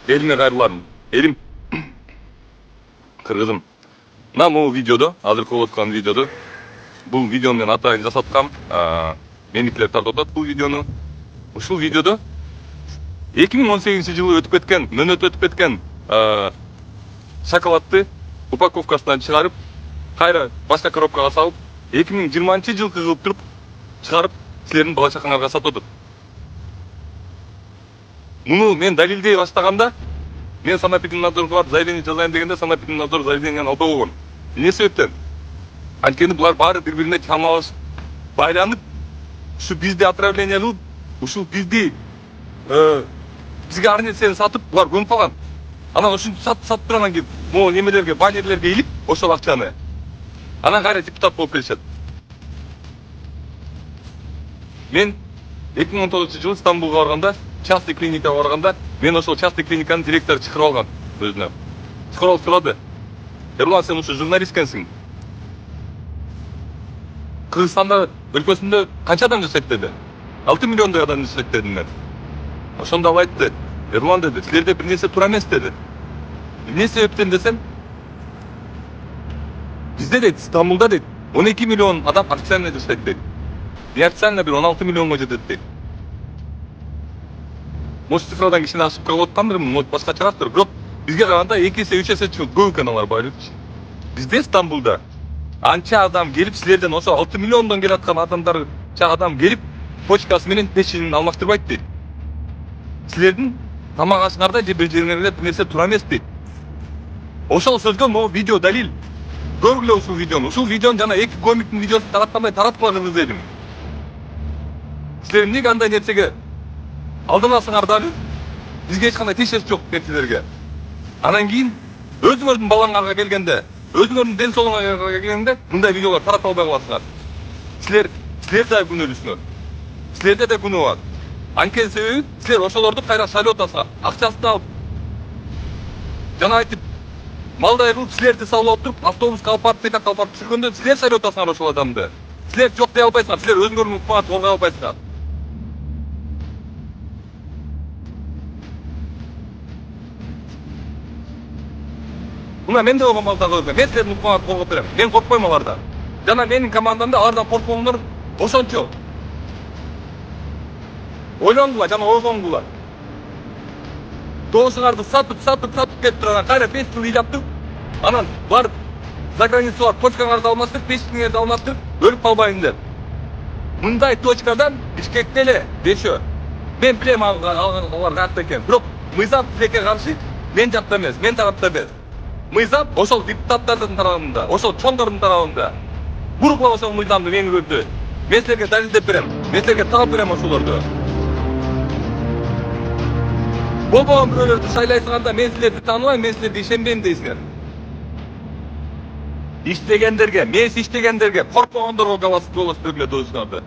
Элиме кайрыларым. Элим кыргызым. Мына могу видеодо, азыр көрүп аткан видеодо, бул видеону мен атайын жасаткам. Меникилер тартып атат бул видеону. Ушул видеодо 2018-жылы өтүп кеткен, мөөнөтү өтүп кеткен шоколадты упаковкасынан чыгарып, кайра башка коробкага салып, 2020-жылкы кылып туруп чыгарып, силердин бала чакаңарга сатып атат. Муну мен далилдей баштаганда, мен санэпидемнадзорго барып заявление жазайын дегенде, санэпидемнадзор заявлениени албай койгон. Эмне себептен? Анткени булар баары бири-бирине чамалаш байланып, ушу бизди отравление кылып, ушул бизди бизге ар нерсени сатып, булар көнүп калган. Анан ушинтип сатып турандан кийин могу немелерге, баннерлерге илип, ошол акчаны. Анан кайра депутат болуп келишет. Мен 2019-жылы Стамбулга барганда, частный клиникага барганда, мен ошол частный клиниканын директору чакырып алган өзүнө. Чакырып алып сурады. Эрлан, сен ушу журналист экенсиң. Кыргызстанда өлкөсүндө канча адам жашайт деди. 6 миллиондой адам жашайт дедим мен. Ошондо ал айтты. Эрлан деди, силерде бир нерсе туура эмес деди. Эмне себептен десем, бизде дейт, Стамбулда дейт, 12 миллион адам официально жашайт дейт. Неофициально бир 16 миллионго жетет дейт. Может, цифрадан кичине ашып калып аткандыр, может башка чыгаптыр. Бирок бизге караганда 2 эсе 3 эсе көп экен алар байлыгы. Бизде Стамбулда анча адам келип, силерден ошо 6 миллиондон келаткан адамдарча адам келип, почкасы менен печеньин алмаштырбайт дейт. Силердин тамак ашыңарда же бир жериңерде бир нерсе туура эмес дейт. Ошол сөзгө могу видео далил. Көргүлө ушул видеону. Ушул видеону жана эки комиктин видеосун тараткандай тараткылагыңыз дедим. Силер эмнеге андай нерсеге алдырасыңар дагы? Бизге эч кандай тиешеси жок мен силерге. Анан кийин өзүңөрдүн балаңарга келгенде, өзүңөрдүн ден соолугуңарга келгенде мындай видеолор таратып албай каласыңар. Силер да күнөөлүүсүңөр. Силерде да күнөө бар. Анткени себеби силер ошолорду кайра шайлап атасыңар. Акчасын алып, жана айтып, малдай кылып силерди салып алып туруп, автобуска алып барып, петак алып барып түшүргөндө силер шайлап атасыңар ошол адамды. Силер жок дей албайсыңар, силер өзүңөрдүн укмагыңарды коргой албайсыңар. Мына мен да болгон малда көргөм. Мен силердин укмагыңарды коргоп берем. Мен коркпойм алардан. Жана менин командамда алардан коркпоңор ошончо. Ойлонгула жана ойгонгула. Доосуңарды сатып кетип турган кайра 5 жыл ыйлап туруп, анан барып за граница барып почкаңарды алмаштырып, печкеңерди алмаштырып, өлүп калбайын деп. Мындай точкадан Бишкекте эле бешөө. Мен билем алар каякта экенин. Бирок мыйзам тилекке каршы мен жакта эмес, мен тарапта эмес. Мыйзам ошол депутаттардын тарабында, ошол чоңдордун тарабында. Бурукла ошол мыйзамды мен көрдү. Мен силерге далилдеп берем. Мен силерге таап берем ошолорду. Болбогон бирөөлөрдү шайлайсыңар, мен силерди тааныбайм, мен силерге ишенбейм дейсиңер. Иштегендерге, мес иштегендерге, коркпогондорго голос бергиле өзүңөрдү.